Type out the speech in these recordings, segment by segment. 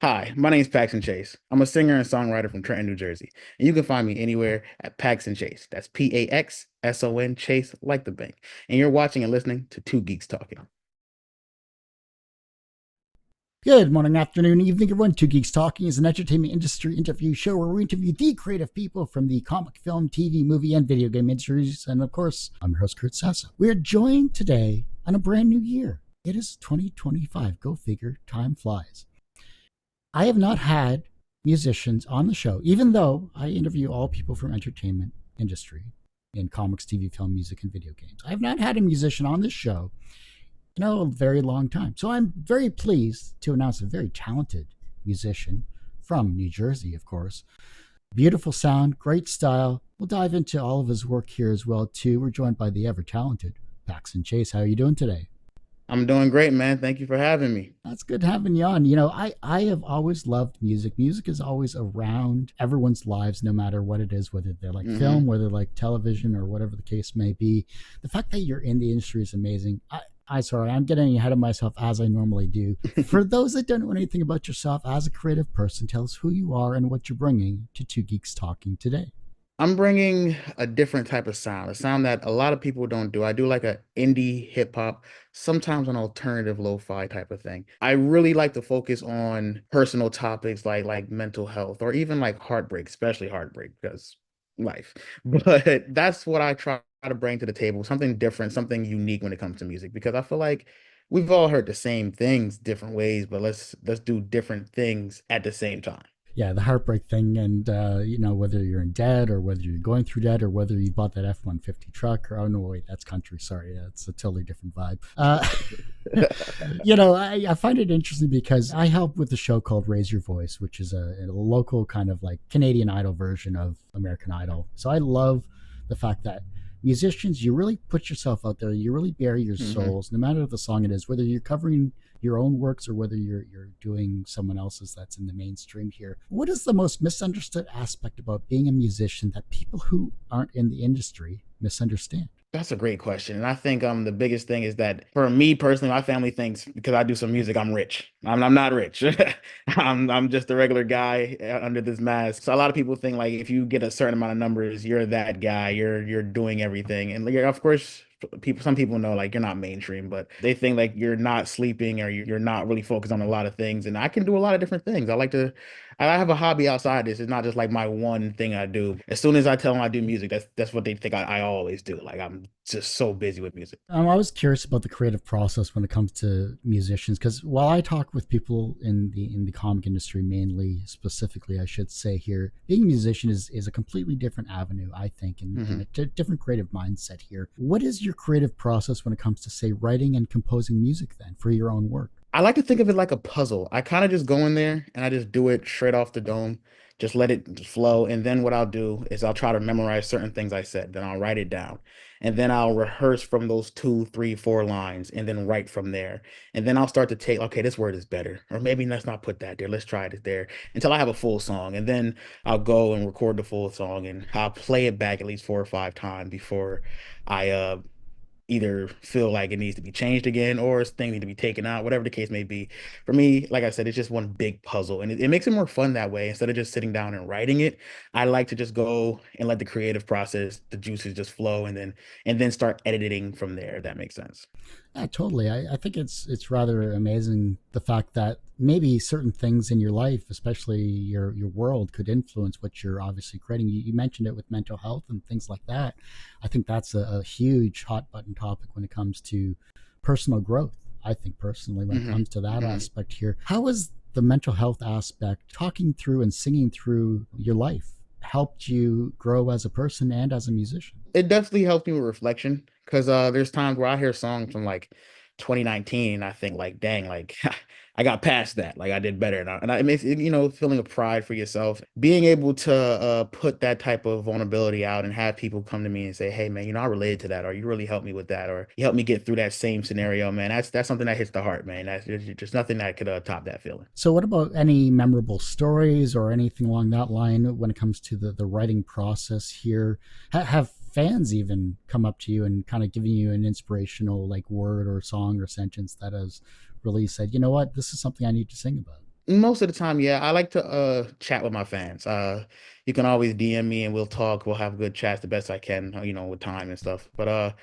Hi, my name is Paxson Chase. I'm a singer and songwriter from Trenton, New Jersey, and you can find me anywhere at Paxson Chase. That's Paxson Chase, like the bank. And you're watching and listening to Two Geeks Talking. Good morning, afternoon, evening, everyone. Two Geeks Talking is an entertainment industry interview show where we interview the creative people from the comic, film, TV, movie, and video game industries. And of course, I'm your host, Kurt Sasso. We're joined today on a brand new year. It is 2025. Go figure, time flies. I have not had musicians on the show, even though I interview all people from entertainment industry in comics, TV, film, music, and video games. I have not had a musician on this show a very long time. So I'm very pleased to announce a very talented musician from New Jersey, of course. Beautiful sound, great style. We'll dive into all of his work here as well, too. We're joined by the ever-talented Paxson Chase. How are you doing today? I'm doing great, man. Thank you for having me. That's good having you on. I have always loved music. Music is always around everyone's lives, no matter what it is, whether they like film, hmm whether they like television, or whatever the case may be. The fact that you're in the industry is amazing. I'm getting ahead of myself as I normally do. For those that don't know anything about yourself as a creative person, tell us who you are and what you're bringing to Two Geeks Talking today. I'm bringing a different type of sound, a sound that a lot of people don't do. I do like a indie hip hop, sometimes an alternative lo-fi type of thing. I really like to focus on personal topics like mental health or even like heartbreak, especially heartbreak because life. But that's what I try to bring to the table, something different, something unique when it comes to music because I feel like we've all heard the same things different ways, but let's do different things at the same time. Yeah, the heartbreak thing, and whether you're in debt or whether you're going through debt or whether you bought that F-150 truck, or oh no, wait, that's country. Sorry, that's a totally different vibe. I find it interesting because I help with a show called Raise Your Voice, which is a local kind of like Canadian Idol version of American Idol. So I love the fact that musicians, you really put yourself out there, you really bare your hmm souls, no matter the song it is, whether you're covering your own works or whether you're doing someone else's that's in the mainstream here. What is the most misunderstood aspect about being a musician that people who aren't in the industry misunderstand? That's a great question. And I think the biggest thing is that for me personally, my family thinks because I do some music, I'm rich. I'm not rich. I'm just a regular guy under this mask. So a lot of people think like if you get a certain amount of numbers, you're that guy. You're doing everything. And like, of course, some people know like you're not mainstream, but they think like you're not sleeping or you're not really focused on a lot of things. And I can do a lot of different things. I have a hobby outside this. It's not just like my one thing I do. As soon as I tell them I do music, that's what they think I always do. Like I'm just so busy with music. I'm always curious about the creative process when it comes to musicians because while I talk with people in the comic industry, mainly specifically, I should say here, being a musician is a completely different avenue, I think, and Mhm. different creative mindset here. What is your creative process when it comes to say writing and composing music then for your own work? I like to think of it like a puzzle. I kind of just go in there and I just do it straight off the dome, just let it just flow. And then what I'll do is I'll try to memorize certain things I said. Then I'll write it down. And then I'll rehearse from those two, three, four lines and then write from there. And then I'll start to take, okay, this word is better. Or maybe let's not put that there. Let's try it there until I have a full song. And then I'll go and record the full song and I'll play it back at least 4 or 5 times before I either feel like it needs to be changed again or things need to be taken out, whatever the case may be. For me, like I said, it's just one big puzzle and it makes it more fun that way. Instead of just sitting down and writing it, I like to just go and let the creative process, the juices just flow and then start editing from there, if that makes sense. Yeah, totally. I think it's rather amazing the fact that maybe certain things in your life, especially your world, could influence what you're obviously creating. You mentioned it with mental health and things like that. I think that's a huge hot button topic when it comes to personal growth. I think personally, when it hmm comes to that hmm aspect here, how is the mental health aspect, talking through and singing through your life, helped you grow as a person and as a musician? It definitely helps me with reflection because there's times where I hear songs from like 2019 and I think like dang like I got past that, like I did better now. And it makes it, feeling of pride for yourself, being able to put that type of vulnerability out and have people come to me and say, hey man, I related to that, or you really helped me with that, or you helped me get through that same scenario, man. That's something that hits the heart, man. That's there's just nothing that could top that feeling. So, what about any memorable stories or anything along that line when it comes to the writing process here? Have fans even come up to you and kind of giving you an inspirational like word or song or sentence that has really said, you know what, this is something I need to sing about? Most of the time, yeah, I like to chat with my fans. You can always DM me and we'll talk. We'll have good chats the best I can, with time and stuff. But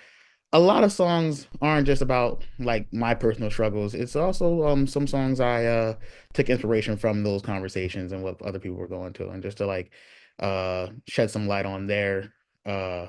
a lot of songs aren't just about like my personal struggles. It's also some songs I took inspiration from those conversations and what other people were going to, and just to like shed some light on their uh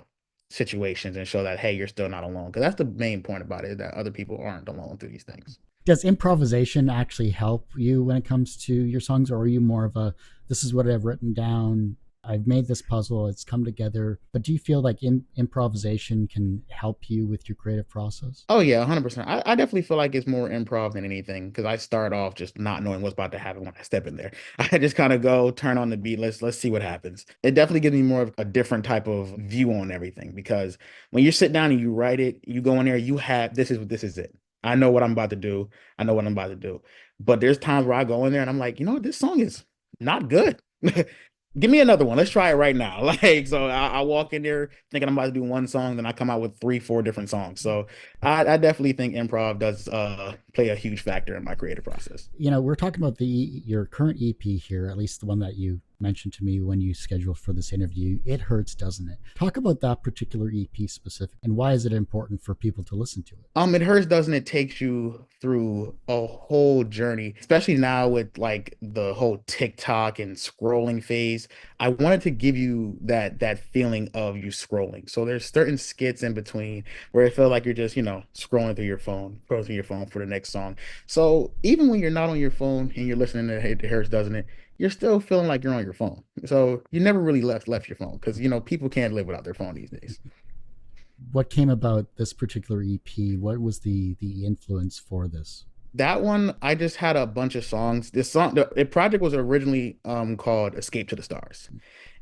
situations and show that hey, you're still not alone. Because that's the main point about it, that other people aren't alone through these things. Does improvisation actually help you when it comes to your songs, or are you more of a this is what I've written down, I've made this puzzle, it's come together? But do you feel like improvisation can help you with your creative process? Oh yeah, 100%. I definitely feel like it's more improv than anything because I start off just not knowing what's about to happen when I step in there. I just kind of go turn on the beat. Let's see what happens. It definitely gives me more of a different type of view on everything because when you sit down and you write it, you go in there, you have this is it. I know what I'm about to do. I know what I'm about to do. But there's times where I go in there and I'm like, this song is not good. Give me another one. Let's try it right now. Like, so I walk in there thinking I'm about to do one song, then I come out with three, four different songs. So I definitely think improv does play a huge factor in my creative process. We're talking about the your current EP here, at least the one that you mentioned to me when you scheduled for this interview. It hurts, doesn't it? Talk about that particular EP specific, and why is it important for people to listen to it? It hurts, doesn't it? Takes you through a whole journey, especially now with like the whole TikTok and scrolling phase. I wanted to give you that feeling of you scrolling. So there's certain skits in between where it felt like you're just, scrolling through your phone for the next song. So even when you're not on your phone and you're listening to It Hurts, Doesn't It? You're still feeling like you're on your phone. So you never really left your phone because people can't live without their phone these days. What came about this particular EP? What was the influence for this? That one, I just had a bunch of songs. The project was originally called Escape to the Stars,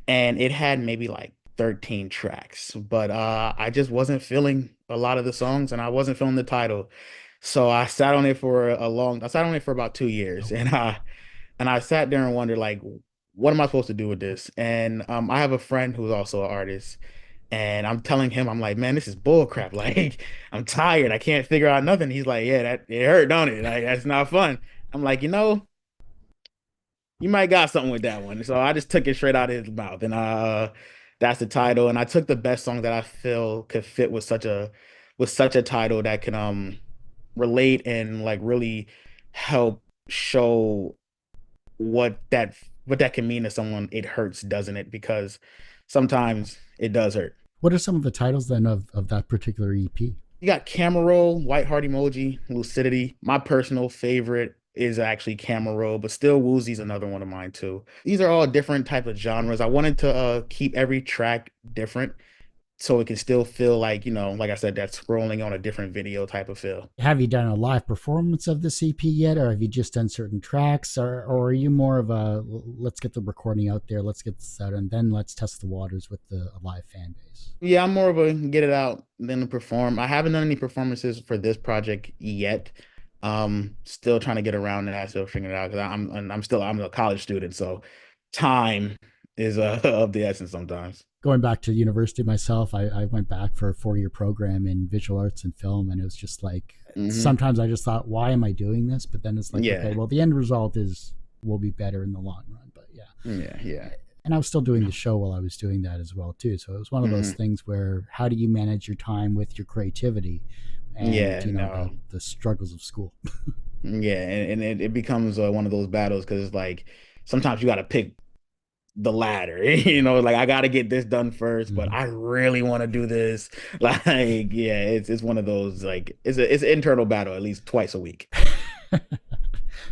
and it had maybe like 13 tracks, but I just wasn't feeling a lot of the songs, and I wasn't feeling the title. So I sat on it for about 2 years, Oh, and I sat there and wondered like, what am I supposed to do with this? And I have a friend who's also an artist, and I'm telling him, I'm like, man, this is bull crap. Like, I'm tired. I can't figure out nothing. He's like, yeah, that it hurt, don't it? Like, that's not fun. I'm like, you might got something with that one. So I just took it straight out of his mouth, and that's the title. And I took the best song that I feel could fit with such a title that can relate and like really help show what that what that can mean to someone. It hurts, doesn't it? Because sometimes it does hurt. what are some of the titles then of that particular EP? You got Camera Roll, White Heart Emoji, Lucidity. My personal favorite is actually Camera Roll, but Still Woozy's another one of mine too. These are all different type of genres. I wanted to keep every track different so it can still feel like, like I said, that scrolling on a different video type of feel. Have you done a live performance of this EP yet, or have you just done certain tracks, or are you more of a let's get the recording out there, let's get this out, and then let's test the waters with the a live fan base? Yeah, I'm more of a get it out than to perform. I haven't done any performances for this project yet. Still trying to get around that, still figuring it out because I'm a college student, so time is of the essence sometimes. Going back to university myself, I went back for a 4 year program in visual arts and film, and it was just like Hmm. sometimes I just thought, why am I doing this? But then it's like, okay, Yeah, well, the end result is will be better in the long run. But yeah, yeah, yeah. and I was still doing the show while I was doing that as well too. So it was one of those Hmm. things where how do you manage your time with your creativity, and Yeah, no. the struggles of school. Yeah, and it becomes one of those battles because it's like sometimes you got to pick the latter. Like I got to get this done first, but Mm-hmm. I really want to do this. Like, yeah, it's one of those like it's an internal battle at least twice a week.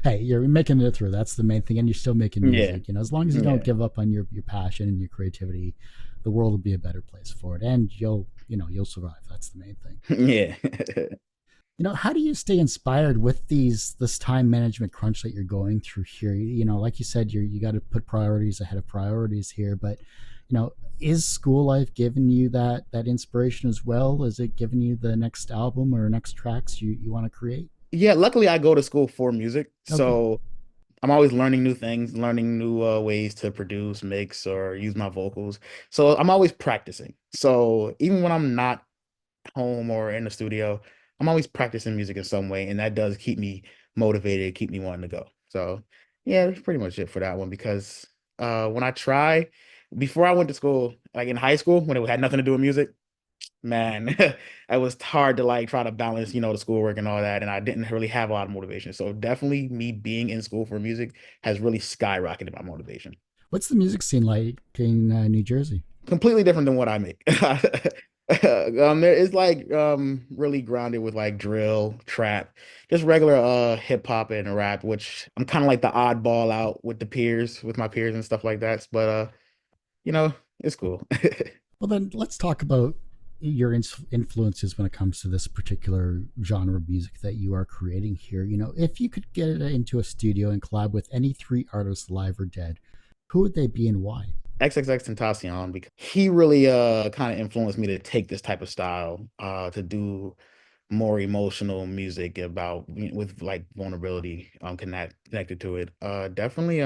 Hey, you're making it through. That's the main thing, and you're still making Yeah, music. As long as you don't yeah, give up on your passion and your creativity, the world will be a better place for it, and you'll survive. That's the main thing. yeah. How do you stay inspired with this time management crunch that you're going through here? Like you said, you got to put priorities ahead of priorities here, but is school life giving you that inspiration as well? Is it giving you the next album or next tracks you want to create? Yeah, luckily I go to school for music, Oh, good. so I'm always learning new things, learning new ways to produce, mix, or use my vocals. So I'm always practicing. So even when I'm not home or in the studio, I'm always practicing music in some way, and that does keep me motivated, keep me wanting to go. So Yeah, that's pretty much it for that one because when I try before I went to school, like in high school when it had nothing to do with music, man, it was hard to like try to balance, the schoolwork and all that, and I didn't really have a lot of motivation. So definitely me being in school for music has really skyrocketed my motivation. What's the music scene like in New Jersey? Completely different than what I make. There is like really grounded with like drill, trap, just regular hip hop and rap, which I'm kind of like the oddball out with with my peers and stuff like that. But you know, it's cool. Well, then let's talk about your influences when it comes to this particular genre of music that you are creating here. If you could get into a studio and collab with any three artists, live or dead, who would they be and why? XXX because he really kind of influenced me to take this type of style to do more emotional music about with like vulnerability connected to it. Definitely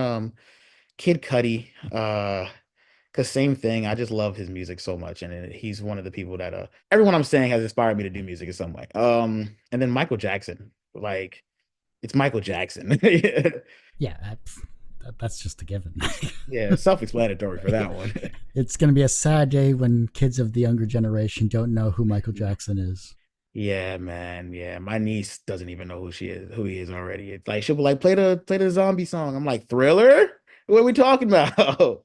Kid Cudi cuz same thing. I just love his music so much and he's one of the people that everyone I'm saying has inspired me to do music in some way. And then Michael Jackson. Like it's Michael Jackson. Yeah, that's just a given. Yeah, self-explanatory for that one. It's going to be a sad day when kids of the younger generation don't know who Michael Jackson is. Yeah, man. Yeah, my niece doesn't even know who he is already. It's like she'll be like, play the zombie song. I'm like, Thriller? What are we talking about?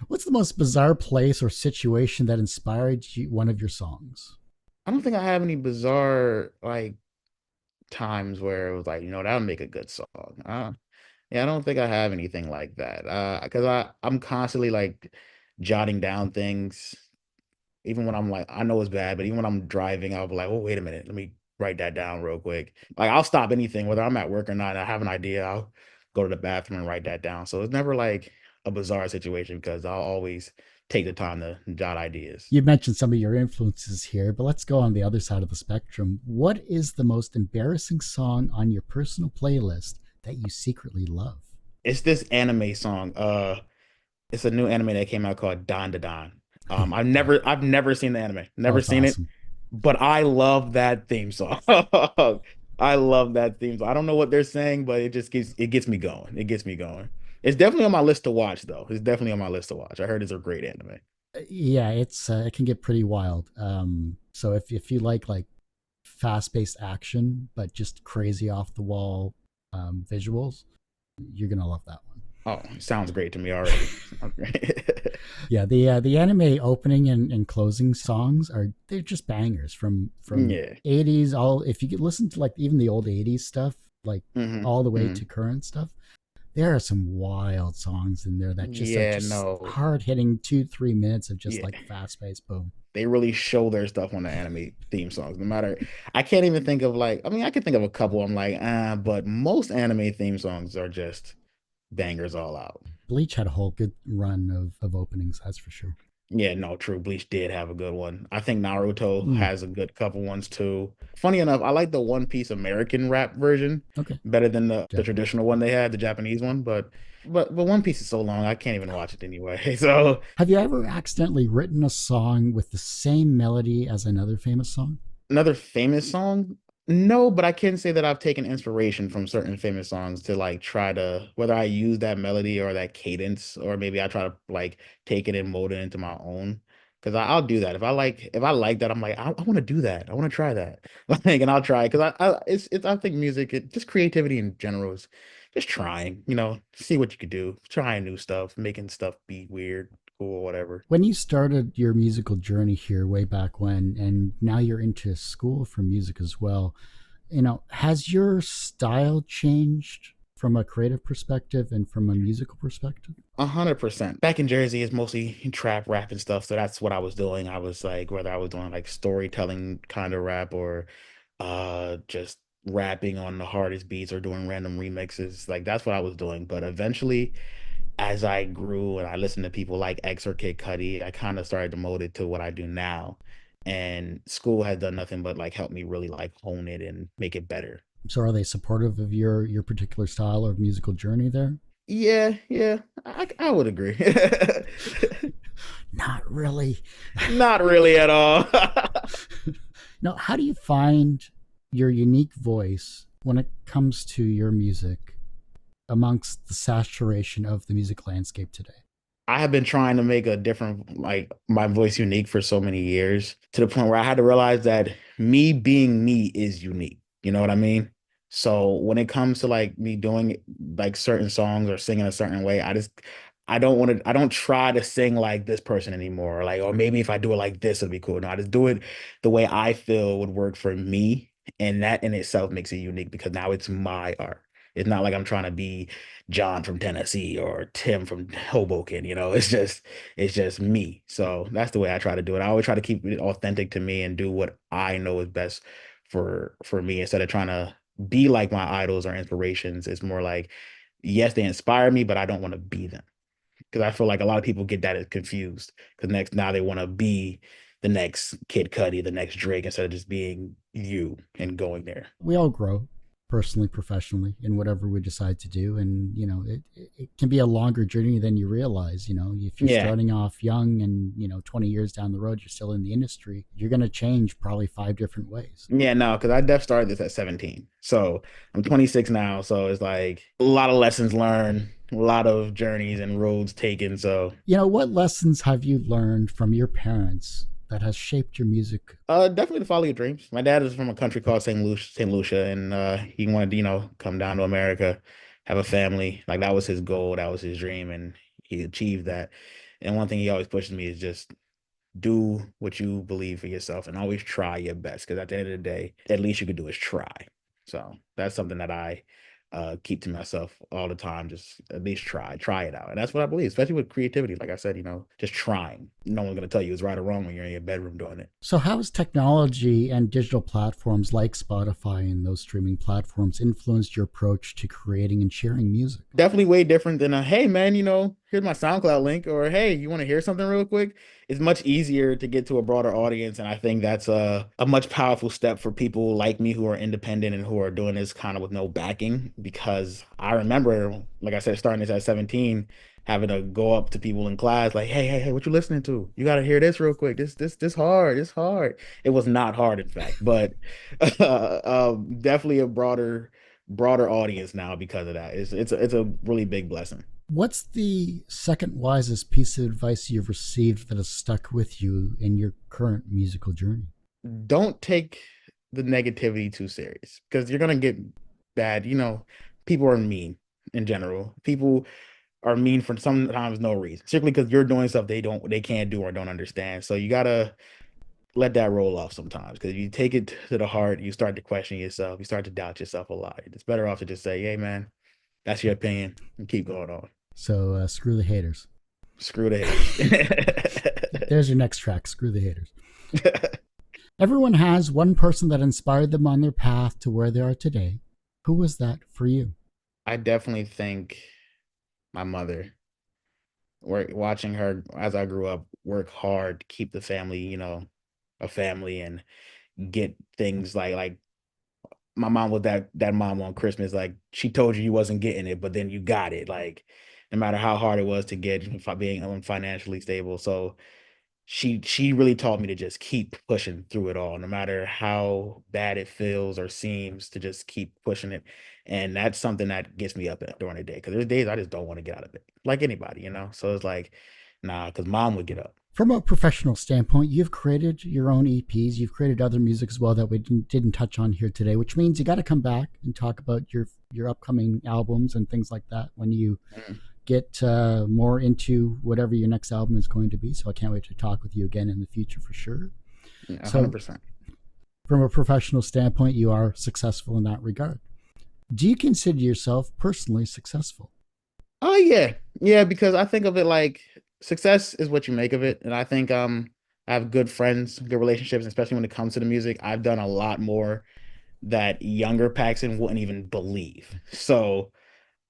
What's the most bizarre place or situation that inspired one of your songs? I don't think I have any bizarre like times where it was like, that'll make a good song. Yeah, I don't think I have anything like that. Because I'm constantly like jotting down things even when I'm like, I know it's bad, but even when I'm driving, I'll be like, oh, wait a minute, let me write that down real quick. Like I'll stop anything, whether I'm at work or not. I have an idea, I'll go to the bathroom and write that down. So it's never like a bizarre situation because I'll always take the time to jot ideas. You mentioned some of your influences here, but let's go on the other side of the spectrum. What is the most embarrassing song on your personal playlist that you secretly love? It's this anime song. It's a new anime that came out called Don Da Don. I've Yeah. never seen the anime, Oh, never it's seen it. awesome. But I love that theme song. I love that theme song. I don't know what they're saying, but it gets me going. It gets me going. It's definitely on my list to watch, though. It's definitely on my list to watch. I heard it's a great anime. Yeah, it can get pretty wild. So if you like fast paced action but just crazy off the wall visuals, you're gonna love that one. Oh, sounds great to me already. Sounds great. Yeah, the anime opening and closing songs they're just bangers from Yeah. 80s. All if you could listen to like even the old 80s stuff, like all the way Hmm. to current stuff, there are some wild songs in there that just are Yeah, just no. hard hitting 2-3 minutes of just Yeah. like fast paced boom. They really show their stuff on the anime theme songs. No matter, I can't even think of like, I mean, I can think of a couple. I'm like, but most anime theme songs are just bangers all out. Bleach had a whole good run of openings, that's for sure. Yeah, no, true. Bleach did have a good one. I think Naruto Mm, has a good couple ones too. Funny enough, I like the One Piece American rap version okay. better than the Japanese. traditional one they had, the Japanese one. But One Piece is so long, I can't even watch it anyway. So Have you ever accidentally written a song with the same melody as another famous song? another famous song? No, but I can say that I've taken inspiration from certain famous songs to like try to whether I use that melody or that cadence, or maybe I try to like take it and mold it into my own. Because I'll do that if I like that I'm like I want to do that I want to try that like and I'll try because it's I think music just creativity in general is just trying see what you could do, trying new stuff, making stuff be weird, cool, whatever. When you started your musical journey here way back when, and now you're into school for music as well, has your style changed from a creative perspective and from a musical perspective? 100%. Back in Jersey, it's mostly trap rap and stuff. So that's what I was doing. I was like, whether I was doing like storytelling kind of rap or just rapping on the hardest beats or doing random remixes. Like that's what I was doing. But eventually, as I grew and I listened to people like X or Kid Cudi, I kind of started to mold it to what I do now. And school has done nothing but like help me really like hone it and make it better. So are they supportive of your particular style or musical journey there? Yeah, yeah, I would agree. Not really. Not really at all. Now, how do you find your unique voice when it comes to your music amongst the saturation of the music landscape today? I have been trying to make a different, like my voice unique for so many years to the point where I had to realize that me being me is unique. You know what I mean? So when it comes to like me doing like certain songs or singing a certain way, I don't want to, I don't try to sing like this person anymore. Like, or maybe if I do it like this, it'll be cool. No, I just do it the way I feel would work for me. And that in itself makes it unique because now it's my art. It's not like I'm trying to be John from Tennessee or Tim from Hoboken, it's just me. So that's the way I try to do it. I always try to keep it authentic to me and do what I know is best for me instead of trying to be like my idols or inspirations. It's more like, yes, they inspire me, but I don't want to be them. Because I feel like a lot of people get that as confused. Because next now they want to be the next Kid Cudi, the next Drake, instead of just being you and going there. We all grow personally, professionally, in whatever we decide to do. And, it can be a longer journey than you realize. If you're Yeah. starting off young and, 20 years down the road, you're still in the industry, you're going to change probably five different ways. Yeah, no, because I def started this at 17. So I'm 26 now. So it's like a lot of lessons learned, a lot of journeys and roads taken. So What lessons have you learned from your parents that has shaped your music? definitely to follow your dreams. My dad is from a country called St. Lucia, and he wanted to, come down to America, have a family. Like that was his goal, that was his dream, and he achieved that. And one thing he always pushes me is just do what you believe for yourself and always try your best because at the end of the day, at least you could do is try. So that's something that I keep to myself all the time. Just at least try it out. And that's what I believe, especially with creativity. Like I said, just trying. No one's going to tell you it's right or wrong when you're in your bedroom doing it. So, how has technology and digital platforms like Spotify and those streaming platforms influenced your approach to creating and sharing music? Definitely way different than a hey man, here's my SoundCloud link, or hey, you want to hear something real quick? It's much easier to get to a broader audience, and I think that's a much powerful step for people like me who are independent and who are doing this kind of with no backing. Because I remember, like I said, starting this at 17, having to go up to people in class like, hey, what you listening to? You got to hear this real quick. This hard. It's hard. It was not hard, in fact, but definitely a broader audience now because of that. It's a really big blessing. What's the second wisest piece of advice you've received that has stuck with you in your current musical journey? Don't take the negativity too serious because you're gonna get bad. People are mean in general. People are mean for sometimes no reason, simply because you're doing stuff they can't do or don't understand. So you gotta let that roll off sometimes because you take it to the heart, you start to question yourself, you start to doubt yourself a lot. It's better off to just say, "Hey, man, that's your opinion," and keep going on. So, screw the haters. Screw the haters. There's your next track, Screw the Haters. Everyone has one person that inspired them on their path to where they are today. Who was that for you? I definitely think my mother, watching her as I grew up, work hard, keep the family, a family, and get things like my mom was that mom on Christmas. Like she told you wasn't getting it, but then you got it. Like no matter how hard it was to get being financially stable. So she really taught me to just keep pushing through it all, no matter how bad it feels or seems, to just keep pushing it. And that's something that gets me up during the day because there's days I just don't want to get out of bed, like anybody. So it's like, nah, because mom would get up. From a professional standpoint, you've created your own EPs. You've created other music as well that we didn't touch on here today, which means you got to come back and talk about your upcoming albums and things like that when you Mm, get more into whatever your next album is going to be. So I can't wait to talk with you again in the future for sure. yeah, So, 100%. from a professional standpoint, you are successful in that regard. Do you consider yourself personally successful? Oh yeah, yeah, because I think of it like success is what you make of it, and I think I have good friends, good relationships, especially when it comes to the music. I've done a lot more that younger Paxson wouldn't even believe. So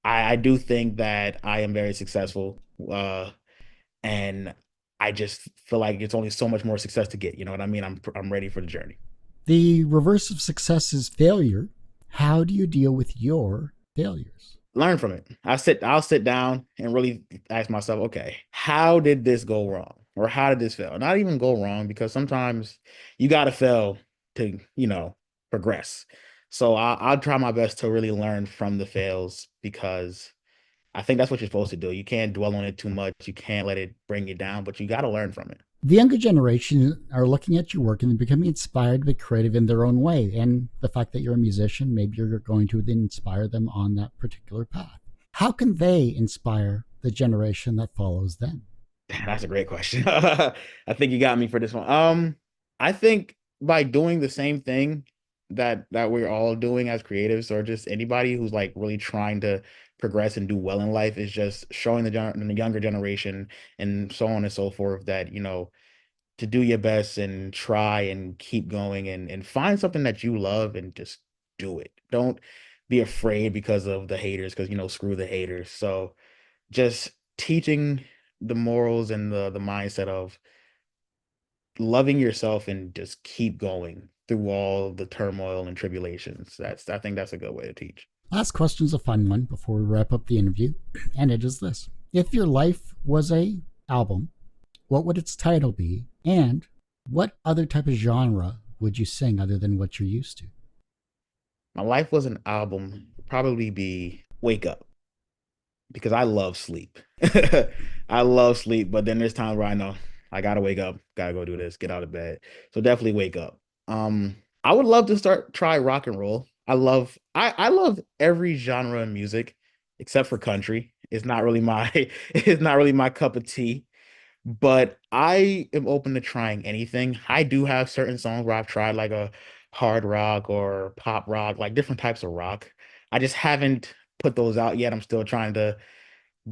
I do think that I am very successful, and I just feel like it's only so much more success to get. You know what I mean? I'm ready for the journey. The reverse of success is failure. How do you deal with your failures? Learn from it. I'll sit down and really ask myself, okay, how did this go wrong? Or how did this fail? Not even go wrong, because sometimes you gotta fail to, progress. So I'll try my best to really learn from the fails because I think that's what you're supposed to do. You can't dwell on it too much. You can't let it bring you down, but you got to learn from it. The younger generation are looking at your work and becoming inspired to be creative in their own way. And the fact that you're a musician, maybe you're going to then inspire them on that particular path. How can they inspire the generation that follows them? That's a great question. I think you got me for this one. I think by doing the same thing that we're all doing as creatives, or just anybody who's like really trying to progress and do well in life, is just showing the younger generation and so on and so forth that, to do your best and try and keep going and find something that you love and just do it. Don't be afraid because of the haters, because screw the haters. So just teaching the morals and the mindset of loving yourself and just keep going through all the turmoil and tribulations. I think that's a good way to teach. Last question's a fun one before we wrap up the interview, and it is this. If your life was a album, what would its title be? And what other type of genre would you sing other than what you're used to? My life was an album, probably be Wake Up, because I love sleep. I love sleep, but then there's times where I know I gotta wake up, gotta go do this, get out of bed. So definitely Wake Up. I would love to try rock and roll. I love every genre of music except for country. It's not really my it's not really my cup of tea, but I am open to trying anything. I do have certain songs where I've tried like a hard rock or pop rock, like different types of rock. I just haven't put those out yet. I'm still trying to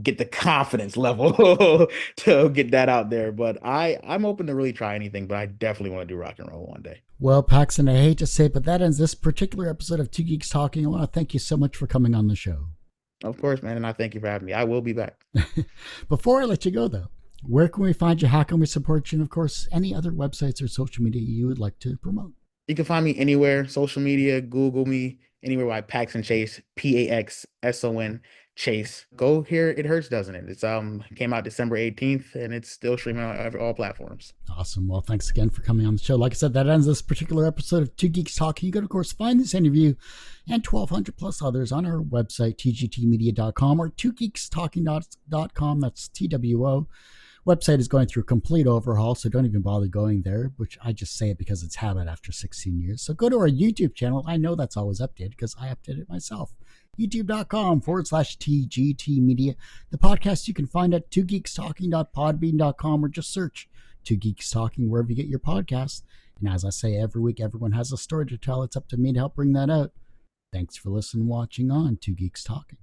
get the confidence level to get that out there. But I'm open to really try anything, but I definitely want to do rock and roll one day. Well, Paxson, I hate to say it, but that ends this particular episode of Two Geeks Talking. I want to thank you so much for coming on the show. Of course, man, and I thank you for having me. I will be back. Before I let you go, though, where can we find you? How can we support you? And of course, any other websites or social media you would like to promote? You can find me anywhere, social media, Google me, anywhere by Paxson Chase, Paxson Chase. Go hear It Hurts, doesn't it? It's came out December 18th and it's still streaming on all platforms. Awesome. Well, thanks again for coming on the show. Like I said, that ends this particular episode of Two Geeks Talking. You can, of course, find this interview and 1,200 plus others on our website, tgtmedia.com or twogeekstalking.com. That's TWO. Website is going through a complete overhaul, so don't even bother going there, which I just say it because it's habit after 16 years. So go to our YouTube channel. I know that's always updated because I update it myself. youtube.com/TGT Media. The podcast you can find at twogeekstalking.podbean.com or just search Two Geeks Talking wherever you get your podcasts. And as I say every week, everyone has a story to tell. It's up to me to help bring that out. Thanks for listening, watching on Two Geeks Talking.